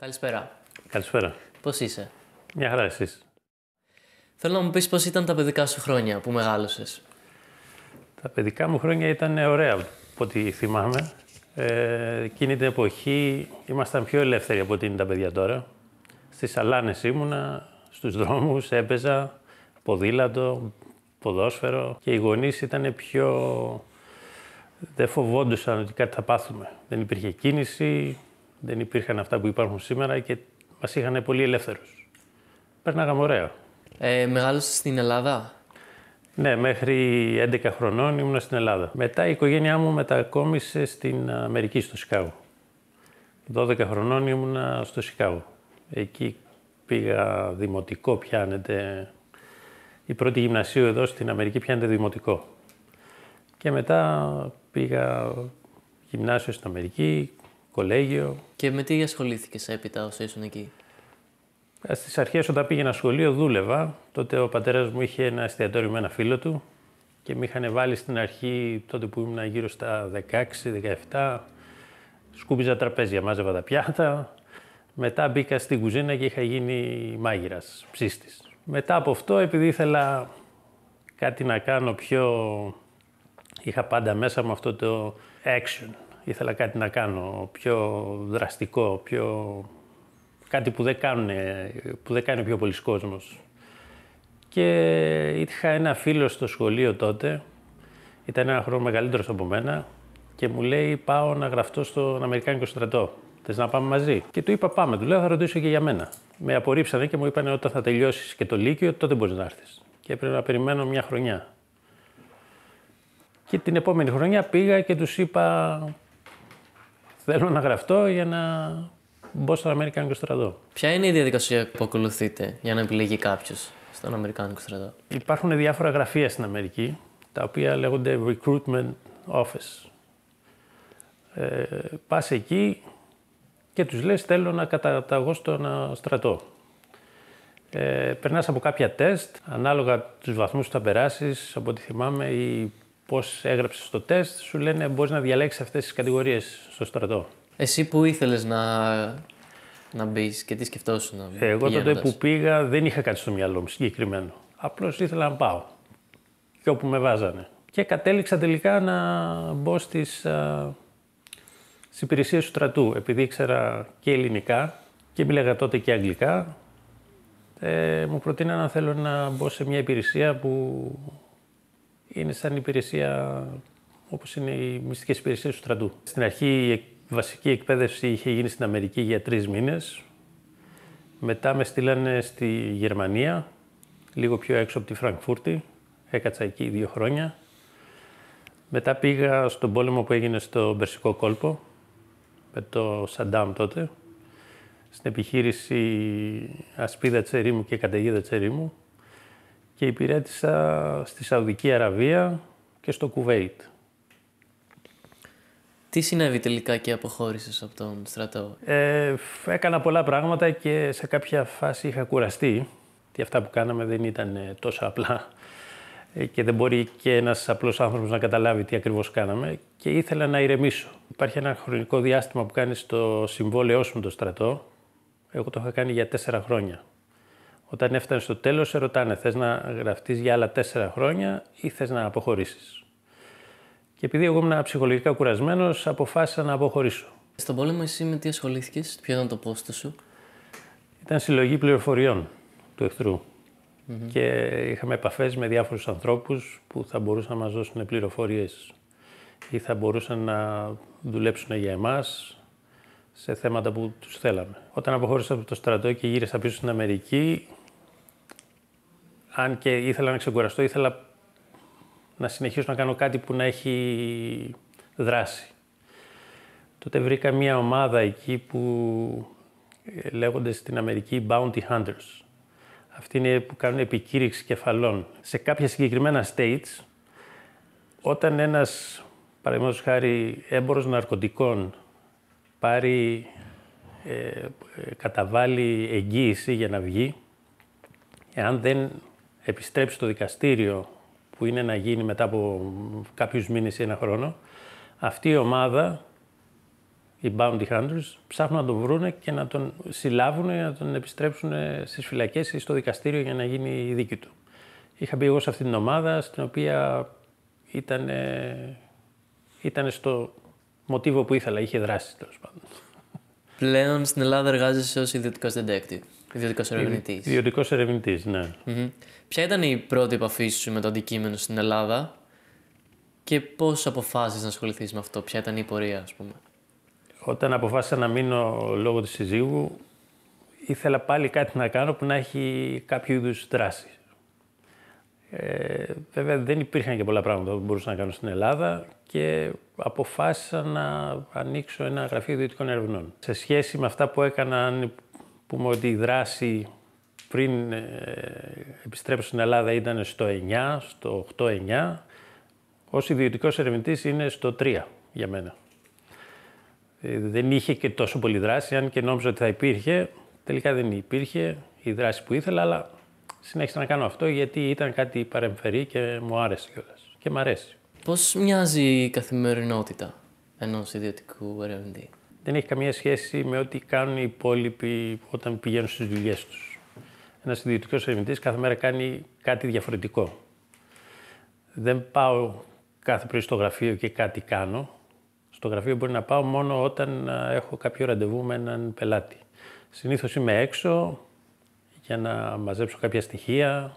Καλησπέρα. Καλησπέρα. Πώς είσαι? Μια χαρά εσείς? Θέλω να μου πεις πώς ήταν τα παιδικά σου χρόνια που μεγάλωσες. Τα παιδικά μου χρόνια ήταν ωραία, από ό,τι θυμάμαι. Εκείνη την εποχή ήμασταν πιο ελεύθεροι από ό,τι είναι τα παιδιά τώρα. Στις σαλάνες ήμουνα, στους δρόμους έπαιζα, ποδήλατο, ποδόσφαιρο και οι γονείς ήταν πιο... Δεν φοβόντουσαν ότι κάτι θα πάθουμε. Δεν υπήρχε κίνηση, δεν υπήρχαν αυτά που υπάρχουν σήμερα και μας είχαν πολύ ελεύθερους. Περνάγαμε ωραία. Μεγάλωσες στην Ελλάδα? Ναι, μέχρι 11 χρονών ήμουν στην Ελλάδα. Μετά η οικογένειά μου μετακόμισε στην Αμερική, στο Σικάγο. 12 χρονών ήμουνα στο Σικάγο. Εκεί πήγα δημοτικό, πιάνεται. Η πρώτη γυμνασίου εδώ στην Αμερική πιάνεται δημοτικό. Και μετά πήγα γυμνάσιο στην Αμερική, κολέγιο. Και με τι ασχολήθηκες έπειτα όσο ήσουν εκεί? Στις αρχές όταν πήγαινα σχολείο δούλευα. Τότε ο πατέρας μου είχε ένα εστιατόριο με ένα φίλο του και με είχαν βάλει στην αρχή, τότε που ήμουν γύρω στα 16-17, σκούπιζα τραπέζια, μάζευα τα πιάτα. Μετά μπήκα στην κουζίνα και είχα γίνει μάγειρας, ψίστης. Μετά από αυτό, επειδή ήθελα κάτι να κάνω πιο... Είχα πάντα μέσα μου αυτό το action. Ήθελα κάτι να κάνω πιο δραστικό, κάτι που δεν κάνει πιο πολλής κόσμος. Και είχα ένα φίλο στο σχολείο τότε, ήταν ένα χρόνο μεγαλύτερος από μένα και μου λέει πάω να γραφτώ στον Αμερικάνικο στρατό. Θες να πάμε μαζί? Και του είπα πάμε, του λέω θα ρωτήσω και για μένα. Με απορρίψανε και μου είπανε όταν θα τελειώσεις και το Λύκειο τότε μπορείς να έρθεις. Και έπρεπε να περιμένω μια χρονιά. Και την επόμενη χρονιά πήγα και τους είπα θέλω να γραφτώ για να μπω στον Αμερικάνικο στρατό. Ποια είναι η διαδικασία που ακολουθείτε για να επιλεγεί κάποιος στον Αμερικάνικο στρατό? Υπάρχουν διάφορα γραφεία στην Αμερική, τα οποία λέγονται Recruitment Office. Πας εκεί και τους λες θέλω να καταταγώ στον στρατό. Περνάς από κάποια τεστ, ανάλογα τους βαθμούς που θα περάσεις, από ό,τι θυμάμαι, ή πώς έγραψες το τεστ, σου λένε μπορείς να διαλέξεις αυτές τις κατηγορίες στο στρατό. Εσύ που ήθελες να μπεις και τι σκεφτόσουν? Εγώ τότε που πήγα δεν είχα κάτι στο μυαλό μου συγκεκριμένο. Απλώς ήθελα να πάω και όπου με βάζανε. Και κατέληξα τελικά να μπω στις υπηρεσίες του στρατού. Επειδή ήξερα και ελληνικά και μίλαγα τότε και αγγλικά, μου προτείναν αν θέλω να μπω σε μια υπηρεσία που είναι σαν υπηρεσία όπως είναι οι μυστικές υπηρεσίες του στρατού. Στην αρχή η βασική εκπαίδευση είχε γίνει στην Αμερική για 3 μήνες. Μετά με στείλανε στη Γερμανία, λίγο πιο έξω από τη Φραγκφούρτη. Έκατσα εκεί 2 χρόνια. Μετά πήγα στον πόλεμο που έγινε στο Περσικό κόλπο, με το Σαντάμ τότε, στην επιχείρηση Ασπίδα της Ερήμου και Καταιγίδα της Ερήμου και υπηρέτησα στη Σαουδική Αραβία και στο Κουβέιτ. Τι συνέβη τελικά και αποχώρησες από τον στρατό? Έκανα πολλά πράγματα και σε κάποια φάση είχα κουραστεί. Και αυτά που κάναμε δεν ήταν τόσο απλά και δεν μπορεί και ένας απλός άνθρωπος να καταλάβει τι ακριβώς κάναμε και ήθελα να ηρεμήσω. Υπάρχει ένα χρονικό διάστημα που κάνεις το συμβόλαιό σου με το στρατό. Εγώ το είχα κάνει για 4 χρόνια. Όταν έφτανε στο τέλος, σε ρωτάνε θες να γραφτείς για άλλα 4 χρόνια ή θες να αποχωρήσεις. Και επειδή εγώ ήμουν ψυχολογικά κουρασμένος, αποφάσισα να αποχωρήσω. Στον πόλεμο εσύ με τι ασχολήθηκες, ποιο ήταν το πόστο σου? Ήταν συλλογή πληροφοριών του εχθρού. Και είχαμε επαφές με διάφορους ανθρώπους που θα μπορούσαν να μας δώσουν πληροφορίες ή θα μπορούσαν να δουλέψουν για εμάς σε θέματα που τους θέλαμε. Όταν αποχώρησα από το στρατό και γύρισα πίσω στην Αμερική, αν και ήθελα να ξεκουραστώ, ήθελα να συνεχίσω να κάνω κάτι που να έχει δράση. Τότε βρήκα μια ομάδα εκεί που λέγονται στην Αμερική Bounty Hunters. Αυτοί είναι που κάνουν επικήρυξη κεφαλών. Σε κάποια συγκεκριμένα states, όταν ένας, παραδείγματος χάρη, έμπορος ναρκωτικών καταβάλει εγγύηση για να βγει, εάν δεν επιστρέψει στο δικαστήριο που είναι να γίνει μετά από κάποιους μήνες ή 1 χρόνο, αυτή η ομάδα οι bounty hunters, ψάχνουν να τον βρούνε και να τον συλλάβουν ή να τον επιστρέψουν στις φυλακές ή στο δικαστήριο για να γίνει η δίκη του. Είχα μπει εγώ σε αυτή την ομάδα, στην οποία ήταν στο μοτίβο που ήθελα, είχε δράσει τέλος πάντων. Πλέον στην Ελλάδα εργάζεσαι ως ιδιωτικός detective, ιδιωτικός ερευνητής. Ιδιωτικός ερευνητής, ναι. Ποια ήταν η πρώτη επαφή σου με το αντικείμενο στην Ελλάδα και πώς αποφάσισες να ασχοληθείς με αυτό, ποια ήταν η πορεία, ας πούμε? Όταν αποφάσισα να μείνω λόγω της συζύγου, ήθελα πάλι κάτι να κάνω που να έχει κάποιο είδους δράση. Βέβαια δεν υπήρχαν και πολλά πράγματα που μπορούσα να κάνω στην Ελλάδα και αποφάσισα να ανοίξω ένα γραφείο ιδιωτικών ερευνών. Σε σχέση με αυτά που έκανα, αν πούμε ότι η δράση πριν επιστρέψω στην Ελλάδα ήταν στο 9, στο 8-9, ως ιδιωτικός ερευνητής είναι στο 3 για μένα. Δεν είχε και τόσο πολύ δράση, αν και νόμιζα ότι θα υπήρχε. Τελικά δεν υπήρχε η δράση που ήθελα, αλλά συνέχισα να κάνω αυτό γιατί ήταν κάτι παρεμφερή και μου άρεσε κιόλας. Και μ' αρέσει. Πώς μοιάζει η καθημερινότητα ενός ιδιωτικού ερευνητή? Δεν έχει καμία σχέση με ό,τι κάνουν οι υπόλοιποι όταν πηγαίνουν στις δουλειές τους. Ένας ιδιωτικός ερευνητής κάθε μέρα κάνει κάτι διαφορετικό. Δεν πάω κάθε πρωί στο γραφείο και κάτι κάνω. Στο γραφείο μπορεί να πάω μόνο όταν έχω κάποιο ραντεβού με έναν πελάτη. Συνήθως είμαι έξω για να μαζέψω κάποια στοιχεία,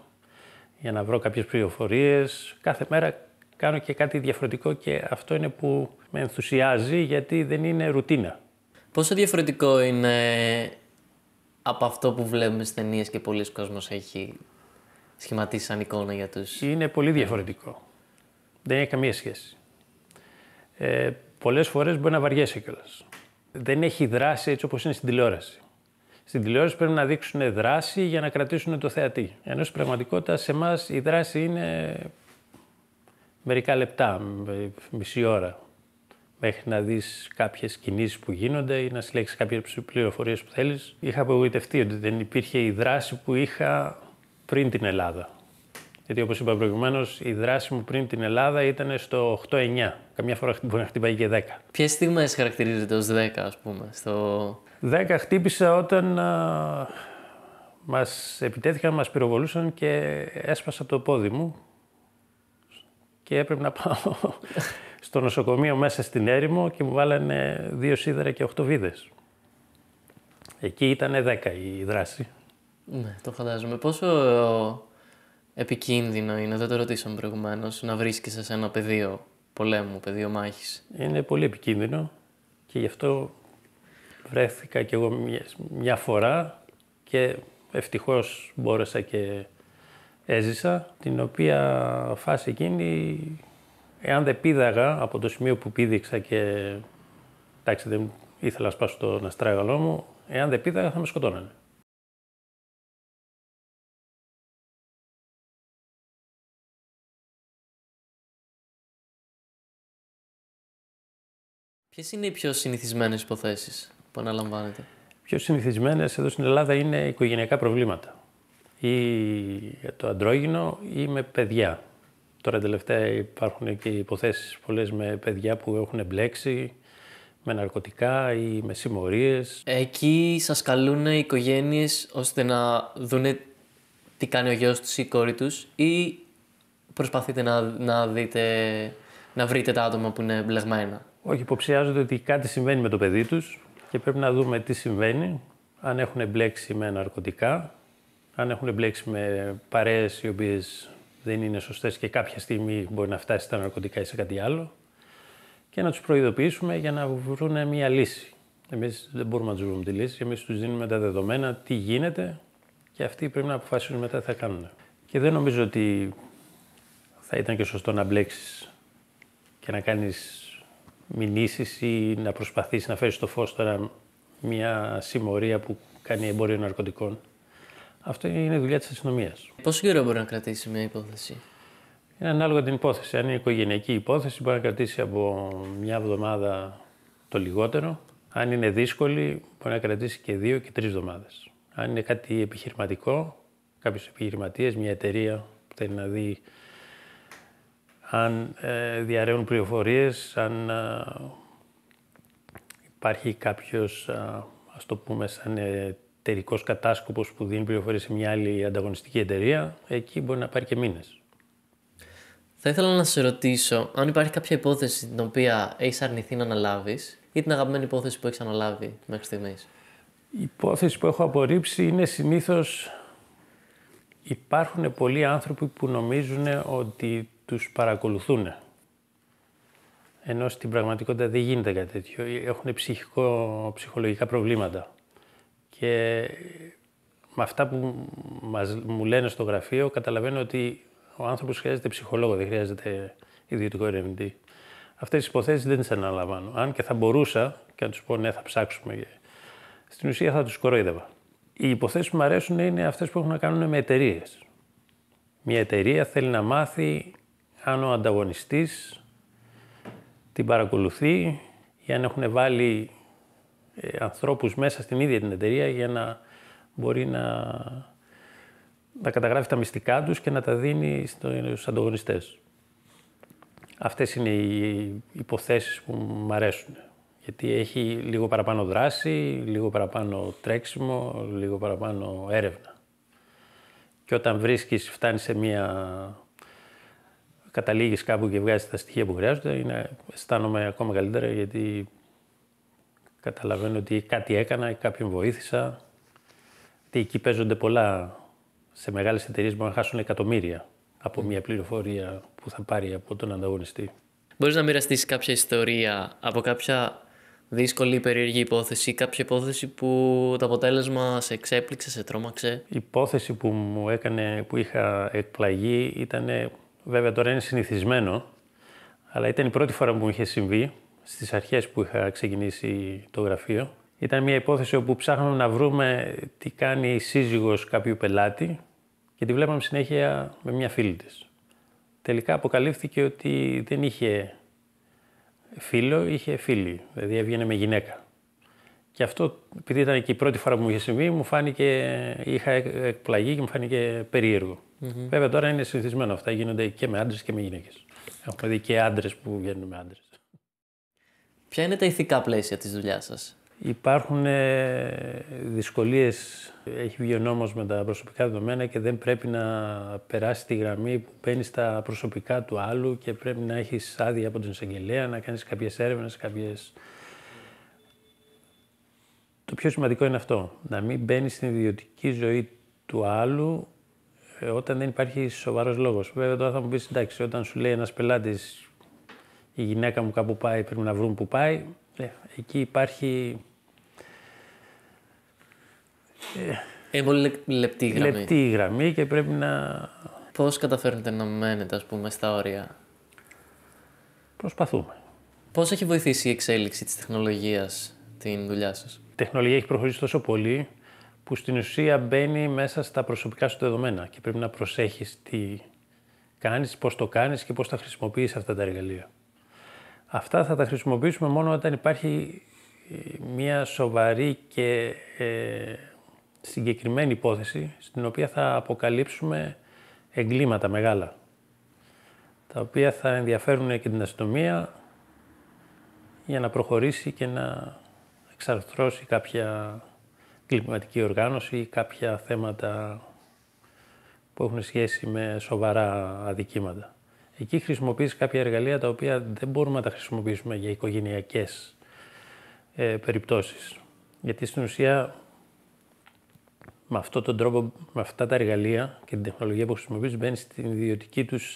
για να βρω κάποιες πληροφορίες. Κάθε μέρα κάνω και κάτι διαφορετικό και αυτό είναι που με ενθουσιάζει γιατί δεν είναι ρουτίνα. Πόσο διαφορετικό είναι από αυτό που βλέπουμε στις ταινίες και πολλοί κόσμος έχει σχηματίσει σαν εικόνα για τους... Είναι πολύ διαφορετικό. Δεν έχει καμία σχέση. Πολλές φορές μπορεί να βαριέσαι κιόλας. Δεν έχει δράση έτσι όπως είναι στην τηλεόραση. Στην τηλεόραση πρέπει να δείξουν δράση για να κρατήσουν το θεατή. Ενώ στην πραγματικότητα σε εμάς η δράση είναι μερικά λεπτά, μισή ώρα, μέχρι να δεις κάποιες κινήσεις που γίνονται ή να συλλέξεις κάποιες πληροφορίες που θέλεις. Είχα απογοητευτεί ότι δεν υπήρχε η δράση που είχα πριν την Ελλάδα. Γιατί όπως είπα προηγουμένως, η δράση μου πριν την Ελλάδα ήταν στο 8-9. Καμιά φορά μπορεί να χτυπάει και 10. Ποιες στιγμές χαρακτηρίζεται ως 10, ας πούμε, στο... 10 χτύπησα όταν μας επιτέθηκαν, μας πυροβολούσαν και έσπασα το πόδι μου και έπρεπε να πάω στο νοσοκομείο μέσα στην έρημο και μου βάλανε 2 σίδερα και 8 βίδες. Εκεί ήταν 10 η δράση. Ναι, το φαντάζομαι. Πόσο επικίνδυνο είναι, δεν το ρωτήσαμε προηγουμένως, να βρίσκεσαι σε ένα πεδίο πολέμου, πεδίο μάχης? Είναι πολύ επικίνδυνο και γι' αυτό βρέθηκα κι εγώ μια φορά και ευτυχώς μπόρεσα και έζησα, την οποία φάση εκείνη, εάν δεν πήδαγα από το σημείο που πήδηξα και εντάξει δεν ήθελα να σπάσω τον αστράγαλό μου, εάν δεν πήδαγα θα με σκοτώνανε. Ποιες είναι οι πιο συνηθισμένες υποθέσεις που αναλαμβάνετε? Πιο συνηθισμένες εδώ στην Ελλάδα είναι οικογενειακά προβλήματα. Ή το αντρόγυνο ή με παιδιά. Τώρα τελευταία υπάρχουν και υποθέσεις πολλές με παιδιά που έχουν μπλέξει με ναρκωτικά ή με συμμορίες. Εκεί σας καλούν οι οικογένειες ώστε να δούνε τι κάνει ο γιος τους ή η κόρη τους ή προσπαθείτε να βρείτε τα άτομα που είναι μπλεγμένα? Όχι, υποψιάζονται ότι κάτι συμβαίνει με το παιδί τους και πρέπει να δούμε τι συμβαίνει, αν έχουν μπλέξει με ναρκωτικά, αν έχουν μπλέξει με παρέες οι οποίες δεν είναι σωστές και κάποια στιγμή μπορεί να φτάσει στα ναρκωτικά ή σε κάτι άλλο και να τους προειδοποιήσουμε για να βρουν μια λύση. Εμείς δεν μπορούμε να τους βρούμε τη λύση, εμείς τους δίνουμε τα δεδομένα, τι γίνεται και αυτοί πρέπει να αποφασίσουν μετά τι θα κάνουν. Και δεν νομίζω ότι θα ήταν και σωστό να μπλέξεις και να κάνεις μηνύσεις ή να προσπαθείς να φέρεις στο φως τώρα μια συμμορία που κάνει εμπόριο ναρκωτικών. Αυτό είναι δουλειά της αστυνομίας. Πόσο καιρό μπορεί να κρατήσει μια υπόθεση? Είναι ανάλογα την υπόθεση. Αν είναι οικογενειακή υπόθεση, μπορεί να κρατήσει από μια εβδομάδα το λιγότερο. Αν είναι δύσκολη, μπορεί να κρατήσει και 2 και 3 εβδομάδες. Αν είναι κάτι επιχειρηματικό, κάποιος επιχειρηματίας, μια εταιρεία που θέλει να δει αν διαρρέουν πληροφορίες, αν υπάρχει κάποιος, ας το πούμε, σαν εταιρικός κατάσκοπος που δίνει πληροφορίες σε μια άλλη ανταγωνιστική εταιρεία, εκεί μπορεί να πάρει και μήνες. Θα ήθελα να σε ρωτήσω αν υπάρχει κάποια υπόθεση την οποία έχεις αρνηθεί να αναλάβεις ή την αγαπημένη υπόθεση που έχεις αναλάβει μέχρι στιγμής. Η υπόθεση που έχω απορρίψει είναι συνήθως υπάρχουν πολλοί άνθρωποι που νομίζουν ότι τους παρακολουθούν. Ενώ στην πραγματικότητα δεν γίνεται κάτι τέτοιο. Έχουν ψυχολογικά προβλήματα. Και με αυτά που μου λένε στο γραφείο καταλαβαίνω ότι ο άνθρωπος χρειάζεται ψυχολόγο, δεν χρειάζεται ιδιωτικό ερευνητή. Αυτές τις υποθέσεις δεν τις αναλαμβάνω. Αν και θα μπορούσα και να τους πω ναι, θα ψάξουμε. Στην ουσία θα τους κοροϊδεύα. Οι υποθέσεις που μου αρέσουν είναι αυτές που έχουν να κάνουν με εταιρείες. Μια εταιρεία θέλει να μάθει αν ο ανταγωνιστής την παρακολουθεί ή αν έχουν βάλει ανθρώπους μέσα στην ίδια την εταιρεία για να μπορεί να καταγράφει τα μυστικά τους και να τα δίνει στους ανταγωνιστές. Αυτές είναι οι υποθέσεις που μου αρέσουν. Γιατί έχει λίγο παραπάνω δράση, λίγο παραπάνω τρέξιμο, λίγο παραπάνω έρευνα. Και όταν φτάνεις σε καταλήγεις κάπου και βγάζεις τα στοιχεία που χρειάζονται, αισθάνομαι ακόμα καλύτερα γιατί καταλαβαίνω ότι κάτι έκανα, κάποιον βοήθησα. Γιατί εκεί παίζονται πολλά. Σε μεγάλες εταιρείες μπορούν να χάσουν εκατομμύρια από μια πληροφορία που θα πάρει από τον ανταγωνιστή. Μπορείς να μοιραστείς κάποια ιστορία από κάποια δύσκολη ή περίεργη υπόθεση ή κάποια υπόθεση που το αποτέλεσμα σε εξέπληξε, σε τρόμαξε? Η υπόθεση που είχα εκπλαγεί ήταν, βέβαια τώρα είναι συνηθισμένο, αλλά ήταν η πρώτη φορά που μου είχε συμβεί, στις αρχές που είχα ξεκινήσει το γραφείο. Ήταν μια υπόθεση όπου ψάχναμε να βρούμε τι κάνει η σύζυγος κάποιου πελάτη και τη βλέπαμε συνέχεια με μια φίλη της. Τελικά αποκαλύφθηκε ότι δεν είχε φίλο, είχε φίλη, δηλαδή έβγαινε με γυναίκα. Και αυτό, επειδή ήταν και η πρώτη φορά που μου είχε συμβεί, είχα εκπλαγεί και μου φάνηκε περίεργο. Βέβαια τώρα είναι συνηθισμένο αυτά, γίνονται και με άντρες και με γυναίκες. Έχουμε δει και άντρες που βγαίνουν με άντρες. Ποια είναι τα ηθικά πλαίσια της δουλειάς σας? Υπάρχουν δυσκολίες, έχει βγει ο νόμος με τα προσωπικά δεδομένα και δεν πρέπει να περάσει τη γραμμή που μπαίνει στα προσωπικά του άλλου και πρέπει να έχεις άδεια από τον εισαγγελέα, να κάνεις κάποιες έρευνες, Το πιο σημαντικό είναι αυτό, να μην μπαίνεις στην ιδιωτική ζωή του άλλου όταν δεν υπάρχει σοβαρός λόγος. Βέβαια τώρα θα μου πεις, εντάξει, όταν σου λέει ένας πελάτης η γυναίκα μου κάπου πάει, πρέπει να βρουν που πάει, εκεί υπάρχει... Πολύ λεπτή γραμμή. Λεπτή γραμμή και πρέπει να... Πώς καταφέρνετε να μένετε, ας πούμε, στα όρια? Προσπαθούμε. Πώς έχει βοηθήσει η εξέλιξη της τεχνολογίας την δουλειά σας? Η τεχνολογία έχει προχωρήσει τόσο πολύ που στην ουσία μπαίνει μέσα στα προσωπικά σου δεδομένα και πρέπει να προσέχεις τι κάνεις, πώς το κάνεις και πώς τα χρησιμοποιείς αυτά τα εργαλεία. Αυτά θα τα χρησιμοποιήσουμε μόνο όταν υπάρχει μια σοβαρή και συγκεκριμένη υπόθεση στην οποία θα αποκαλύψουμε εγκλήματα μεγάλα, τα οποία θα ενδιαφέρουν και την αστυνομία για να προχωρήσει και να εξαρθρώσει κάποια κλιματική οργάνωση ή κάποια θέματα που έχουν σχέση με σοβαρά αδικήματα. Εκεί χρησιμοποιείς κάποια εργαλεία τα οποία δεν μπορούμε να τα χρησιμοποιήσουμε για οικογενειακές περιπτώσεις. Γιατί στην ουσία με αυτόν τον τρόπο, με αυτά τα εργαλεία και την τεχνολογία που χρησιμοποιείς, μπαίνει στην ιδιωτική τους,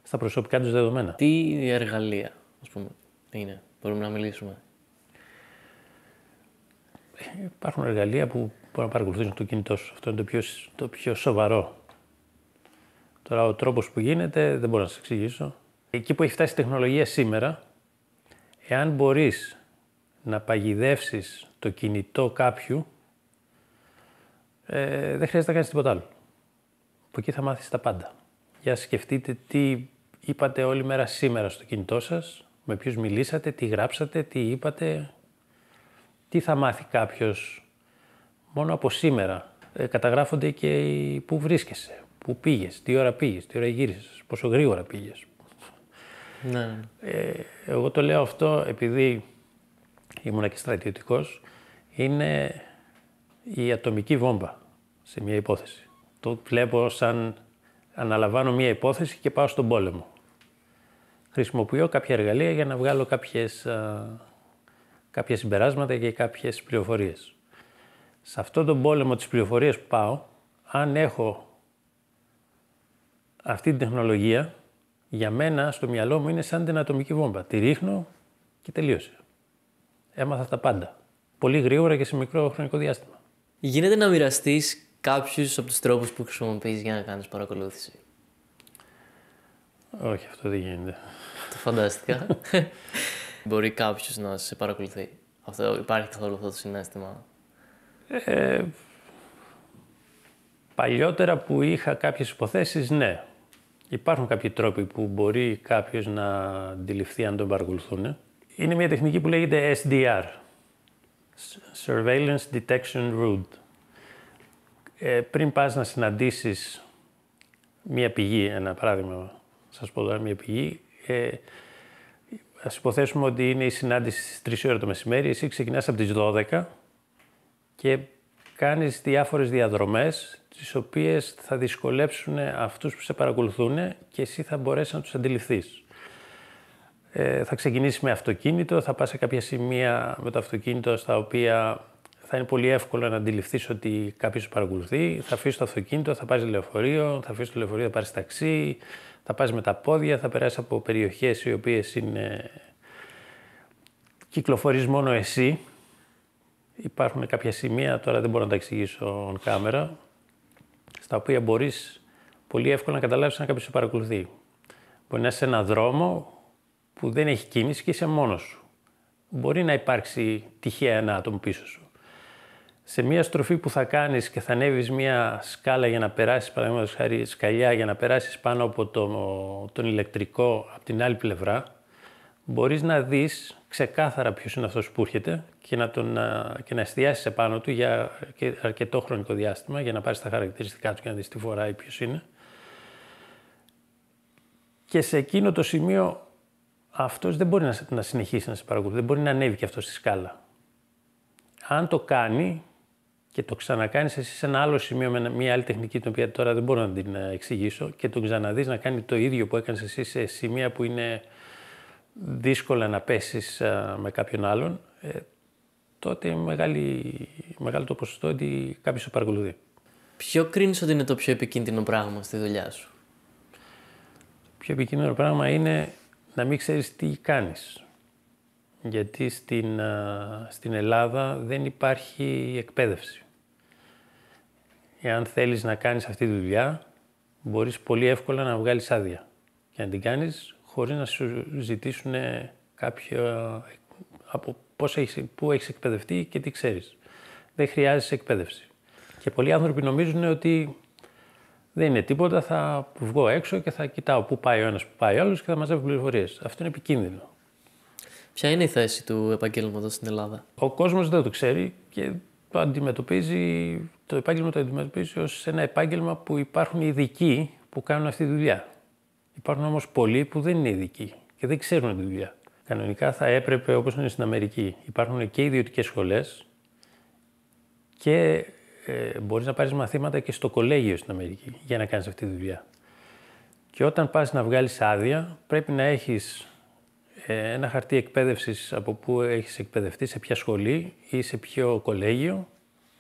στα προσωπικά τους δεδομένα. Τι εργαλεία, ας πούμε, είναι, μπορούμε να μιλήσουμε? Υπάρχουν εργαλεία που μπορούν να παρακολουθήσουν το κινητό σου. Αυτό είναι το πιο σοβαρό. Τώρα ο τρόπος που γίνεται δεν μπορώ να σας εξηγήσω. Εκεί που έχει φτάσει η τεχνολογία σήμερα, εάν μπορείς να παγιδεύσεις το κινητό κάποιου, δεν χρειάζεται να κάνεις τίποτα άλλο. Από εκεί θα μάθεις τα πάντα. Για σκεφτείτε τι είπατε όλη μέρα σήμερα στο κινητό σας, με ποιους μιλήσατε, τι γράψατε, τι είπατε, τι θα μάθει κάποιος μόνο από σήμερα. Καταγράφονται και πού βρίσκεσαι, πού πήγες, τι ώρα γύρισες, πόσο γρήγορα πήγες. Ναι. Εγώ το λέω αυτό επειδή ήμουνα και στρατιωτικός, είναι η ατομική βόμβα σε μια υπόθεση. Το βλέπω σαν αναλαμβάνω μια υπόθεση και πάω στον πόλεμο. Χρησιμοποιώ κάποια εργαλεία για να βγάλω κάποια συμπεράσματα και κάποιες πληροφορίες. Σε αυτόν τον πόλεμο της πληροφορίας που πάω, αν έχω αυτή την τεχνολογία, για μένα στο μυαλό μου είναι σαν την ατομική βόμβα. Τη ρίχνω και τελείωσε. Έμαθα τα πάντα. Πολύ γρήγορα και σε μικρό χρονικό διάστημα. Γίνεται να μοιραστείς κάποιους από τους τρόπους που χρησιμοποιείς για να κάνεις παρακολούθηση? Όχι, αυτό δεν γίνεται. Το φαντάστηκα. Μπορεί κάποιος να σε παρακολουθεί? Υπάρχει καθόλου αυτό το συναίσθημα? Παλιότερα που είχα κάποιες υποθέσεις, ναι. Υπάρχουν κάποιοι τρόποι που μπορεί κάποιος να αντιληφθεί αν τον παρακολουθούν. Είναι μια τεχνική που λέγεται SDR. Surveillance Detection Route. Πριν πας να συναντήσεις μια πηγή, ένα παράδειγμα, σας πω τώρα μια πηγή, ας υποθέσουμε ότι είναι η συνάντηση στις 3 ώρα το μεσημέρι, εσύ ξεκινάς από τις 12 και κάνεις διάφορες διαδρομές, τις οποίες θα δυσκολέψουν αυτούς που σε παρακολουθούν και εσύ θα μπορέσεις να τους αντιληφθείς. Θα ξεκινήσεις με αυτοκίνητο, θα πας σε κάποια σημεία με το αυτοκίνητο στα οποία θα είναι πολύ εύκολο να αντιληφθείς ότι κάποιος σε παρακολουθεί. Θα αφήσεις το αυτοκίνητο, θα πάρεις λεωφορείο, θα αφήσεις το λεωφορείο, θα πάρεις ταξί, θα πας με τα πόδια, θα περάσεις από περιοχές οι οποίες είναι κυκλοφορείς μόνο εσύ. Υπάρχουν κάποια σημεία, τώρα δεν μπορώ να τα εξηγήσω on camera, στα οποία μπορείς πολύ εύκολα να καταλάβεις αν κάποιος σε παρακολουθεί. Μπορεί να είσαι σε έναν δρόμο που δεν έχει κίνηση και είσαι μόνος σου. Μπορεί να υπάρξει τυχαία ένα άτομο πίσω σου. Σε μια στροφή που θα κάνεις και θα ανέβεις μια σκάλα για να περάσεις, παραδείγματος χάρη σκαλιά, για να περάσεις πάνω από τον ηλεκτρικό από την άλλη πλευρά, μπορείς να δεις ξεκάθαρα ποιος είναι αυτός που έρχεται και να εστιάσεις επάνω του για αρκετό χρονικό διάστημα για να πάρεις τα χαρακτηριστικά του και να δεις τι φοράει, ποιος είναι. Και σε εκείνο το σημείο αυτός δεν μπορεί να συνεχίσει να σε παρακολουθεί, δεν μπορεί να ανέβει και αυτό στη σκάλα. Αν το κάνει και το ξανακάνεις εσύ σε ένα άλλο σημείο με μια άλλη τεχνική, την οποία τώρα δεν μπορώ να την εξηγήσω, και το ξαναδείς να κάνει το ίδιο που έκανες εσύ σε σημεία που είναι δύσκολα να πέσεις με κάποιον άλλον, τότε μεγάλο το ποσοστό ότι κάποιος σε παρακολουθεί. Ποιο κρίνεις ότι είναι το πιο επικίνδυνο πράγμα στη δουλειά σου? Το πιο επικίνδυνο πράγμα είναι να μην ξέρεις τι κάνεις. Γιατί στην Ελλάδα δεν υπάρχει εκπαίδευση. Εάν θέλεις να κάνεις αυτή τη δουλειά, μπορείς πολύ εύκολα να βγάλεις άδεια και να την κάνεις χωρίς να σου ζητήσουν από πού έχεις εκπαιδευτεί και τι ξέρεις. Δεν χρειάζεσαι εκπαίδευση. Και πολλοί άνθρωποι νομίζουν ότι δεν είναι τίποτα, θα βγω έξω και θα κοιτάω πού πάει ο ένας, πού πάει ο άλλος και θα μαζεύω πληροφορίες. Αυτό είναι επικίνδυνο. Ποια είναι η θέση του επαγγέλματος στην Ελλάδα? Ο κόσμος δεν το ξέρει και το επάγγελμα το αντιμετωπίζει ως ένα επάγγελμα που υπάρχουν ειδικοί που κάνουν αυτή τη δουλειά. Υπάρχουν όμως πολλοί που δεν είναι ειδικοί και δεν ξέρουν τη δουλειά. Κανονικά θα έπρεπε, όπως είναι στην Αμερική, υπάρχουν και ιδιωτικές σχολές και μπορείς να πάρεις μαθήματα και στο κολέγιο στην Αμερική για να κάνεις αυτή τη δουλειά. Και όταν πας να βγάλεις άδεια, πρέπει να έχεις ένα χαρτί εκπαίδευσης από που έχεις εκπαιδευτεί, σε ποια σχολή ή σε ποιο κολέγιο,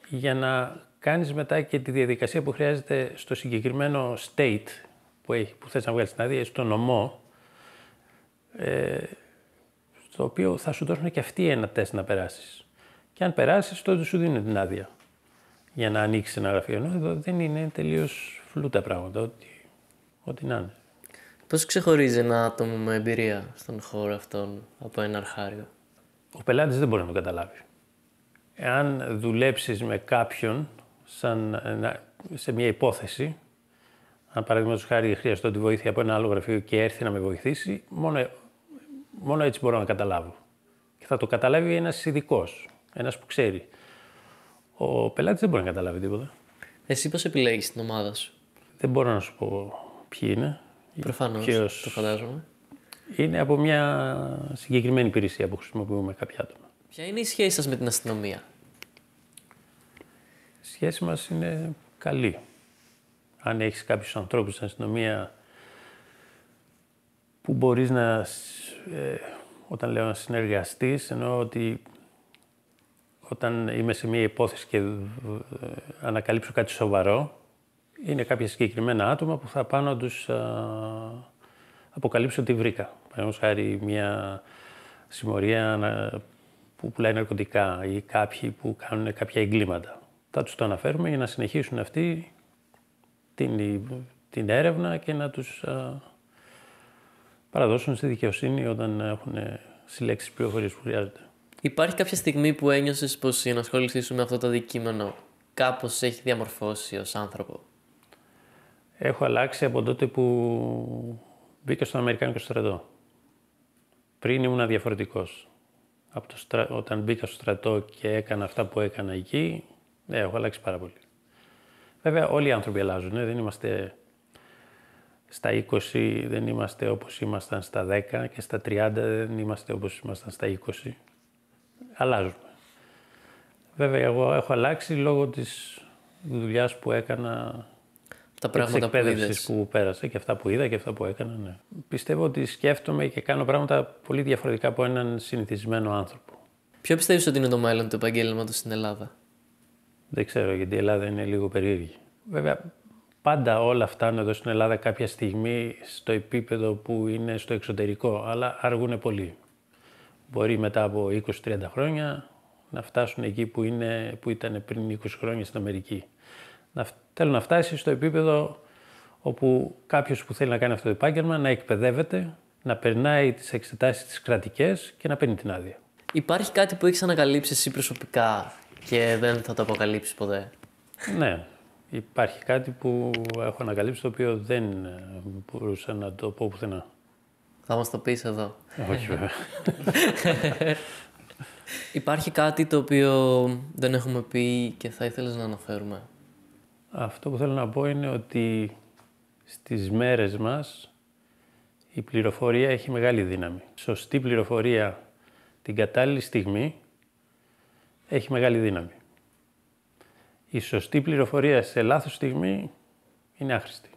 για να κάνεις μετά και τη διαδικασία που χρειάζεται στο συγκεκριμένο state που θες να βγάλεις την άδεια, στο νομό, στο οποίο θα σου δώσουν και αυτοί ένα τεστ να περάσεις. Και αν περάσεις, τότε σου δίνουν την άδεια για να ανοίξεις ένα γραφείο. Ενώ εδώ δεν είναι, τελείως φλού τα πράγματα, ό,τι να είναι. Πώς ξεχωρίζει ένα άτομο με εμπειρία στον χώρο αυτόν από ένα αρχάριο? Ο πελάτης δεν μπορεί να το καταλάβει. Εάν δουλέψεις με κάποιον σε μια υπόθεση, αν παραδείγματος χάρη χρειαστώ τη βοήθεια από ένα άλλο γραφείο και έρθει να με βοηθήσει, μόνο έτσι μπορώ να καταλάβω. Και θα το καταλάβει ένας ειδικός, ένας που ξέρει. Ο πελάτης δεν μπορεί να καταλάβει τίποτα. Εσύ πώς επιλέγεις την ομάδα σου? Δεν μπορώ να σου πω ποιοι είναι. Προφανώς, το φαντάζομαι. Είναι από μια συγκεκριμένη υπηρεσία που χρησιμοποιούμε κάποια άτομα. Ποια είναι η σχέση σας με την αστυνομία? Η σχέση μας είναι καλή. Αν έχεις κάποιους ανθρώπους στην αστυνομία που μπορείς να, όταν λέω να συνεργαστείς, εννοώ ότι όταν είμαι σε μια υπόθεση και ανακαλύψω κάτι σοβαρό, είναι κάποια συγκεκριμένα άτομα που θα πάω να τους αποκαλύψω τι βρήκα. Παραδείγματος χάρη μια συμμορία που πουλάει ναρκωτικά ή κάποιοι που κάνουν κάποια εγκλήματα. Θα τους το αναφέρουμε για να συνεχίσουν αυτοί την έρευνα και να τους παραδώσουν στη δικαιοσύνη όταν έχουν συλλέξει τις πληροφορίες που χρειάζονται. Υπάρχει κάποια στιγμή που ένιωσες πως η ενασχόλησή σου με αυτό το αντικείμενο κάπως έχει διαμορφώσει ως άνθρωπο? Έχω αλλάξει από τότε που μπήκα στον Αμερικάνικο στρατό. Πριν ήμουν διαφορετικός. Όταν μπήκα στο στρατό και έκανα αυτά που έκανα εκεί, έχω αλλάξει πάρα πολύ. Βέβαια, όλοι οι άνθρωποι αλλάζουν. Δεν είμαστε στα 20, δεν είμαστε όπως ήμασταν στα 10 και στα 30 δεν είμαστε όπως ήμασταν στα 20. Αλλάζουμε. Βέβαια, εγώ έχω αλλάξει λόγω της δουλειάς που έκανα, τα πράγματα της εκπαίδευσης που πέρασα και αυτά που είδα και αυτά που έκανα. Ναι. Πιστεύω ότι σκέφτομαι και κάνω πράγματα πολύ διαφορετικά από έναν συνηθισμένο άνθρωπο. Ποιο πιστεύεις ότι είναι το μέλλον του επαγγέλματος στην Ελλάδα? Δεν ξέρω, γιατί η Ελλάδα είναι λίγο περίεργη. Βέβαια, πάντα όλα φτάνουν εδώ στην Ελλάδα κάποια στιγμή στο επίπεδο που είναι στο εξωτερικό, αλλά αργούν πολύ. Μπορεί μετά από 20-30 χρόνια να φτάσουν εκεί που ήταν πριν 20 χρόνια στην Αμερική. Θέλω να φτάσει στο επίπεδο όπου κάποιος που θέλει να κάνει αυτό το επάγγελμα να εκπαιδεύεται, να περνάει τις εξετάσεις τις κρατικές και να παίρνει την άδεια. Υπάρχει κάτι που έχεις ανακαλύψει εσύ προσωπικά και δεν θα το αποκαλύψεις ποτέ? Ναι, υπάρχει κάτι που έχω ανακαλύψει το οποίο δεν μπορούσα να το πω πουθενά. Θα μας το πεις εδώ? Όχι βέβαια. Υπάρχει κάτι το οποίο δεν έχουμε πει και θα ήθελες να αναφέρουμε? Αυτό που θέλω να πω είναι ότι στις μέρες μας η πληροφορία έχει μεγάλη δύναμη. Σωστή πληροφορία την κατάλληλη στιγμή έχει μεγάλη δύναμη. Η σωστή πληροφορία σε λάθος στιγμή είναι άχρηστη.